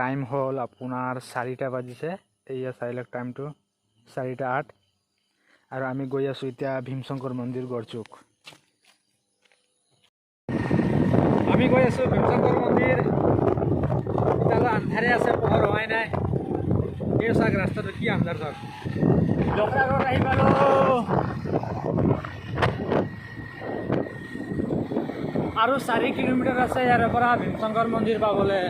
Time হল আপোনাৰ 4টা বাজিছে। এয়া চাইলক টাইমটো 4:08 আৰু আমি গৈ আছো এতিয়া ভীমশঙ্কৰ মন্দিৰ গড়চুক। আমি গৈ আছো ভীমশঙ্কৰ মন্দিৰ। এতিয়ালৈ আন্ধাৰে আছে, পোহৰ হোৱাই নাই। এই চাওক ৰাস্তাটো কি আন্ধাৰ চাওক। লখৰাগড় আহি পালো। আৰু 4 কিলোমিটাৰ আছে ইয়াৰ পৰা ভীমশঙ্কৰ মন্দিৰ পাবলৈ।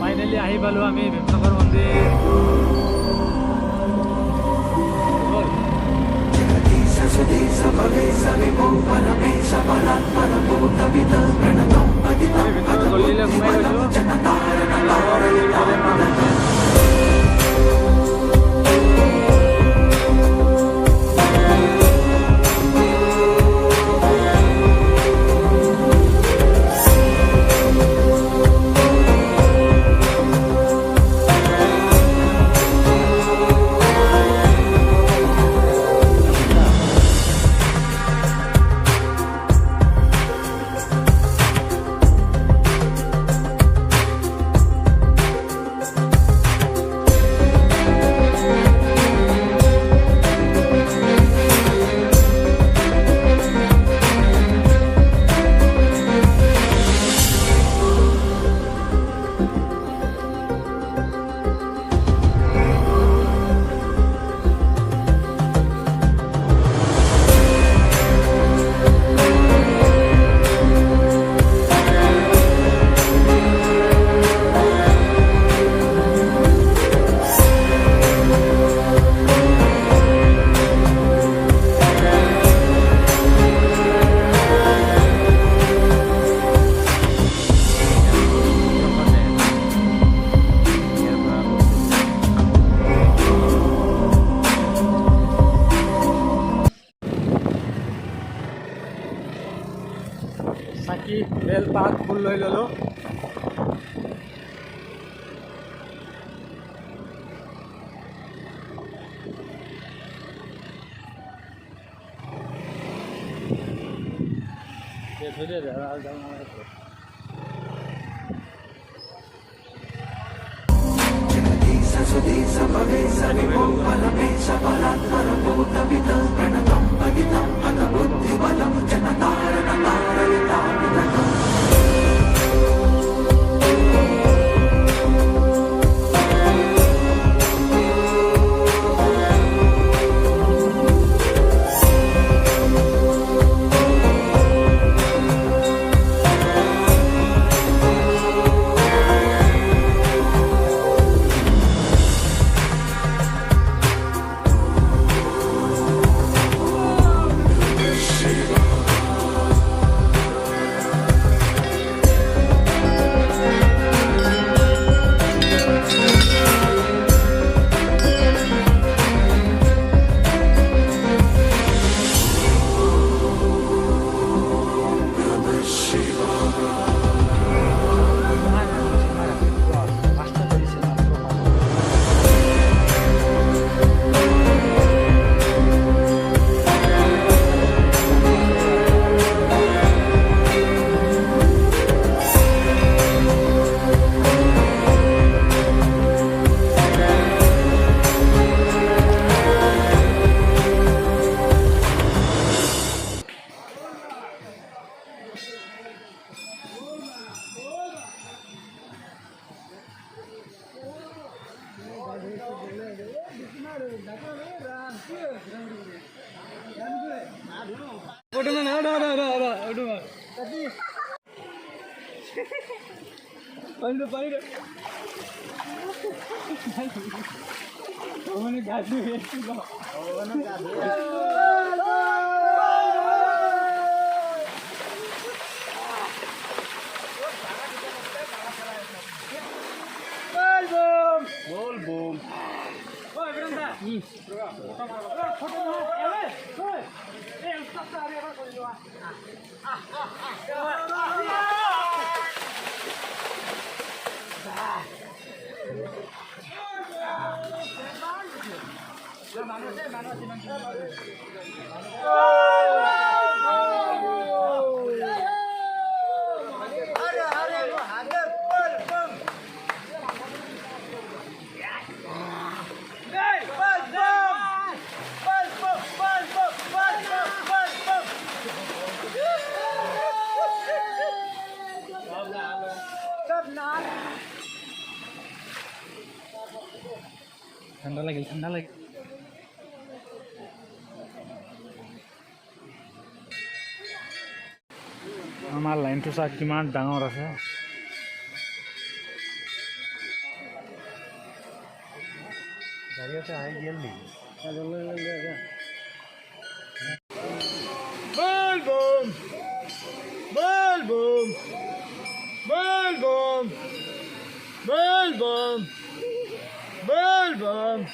ফাইনেলি আহি পালো আমি ভীমশঙ্কৰ মন্দিৰ। গলিলে সোমাই গৈছো। চাকি বেল পাত ফুল লৈ ললো। ঠাণ্ডা লাগিল ঠাণ্ডা লাগিল আমাৰ লাইনটো চা কিমান ডাঙৰ আছে গাড়ী আছে আহি গেল নেকি বল বম বল বম বল bomb bal bum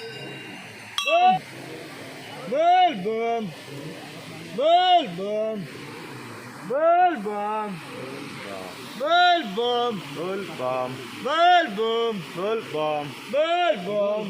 bal bum bal bum bal bum bal bum bal bum bal bum bal bum bal bum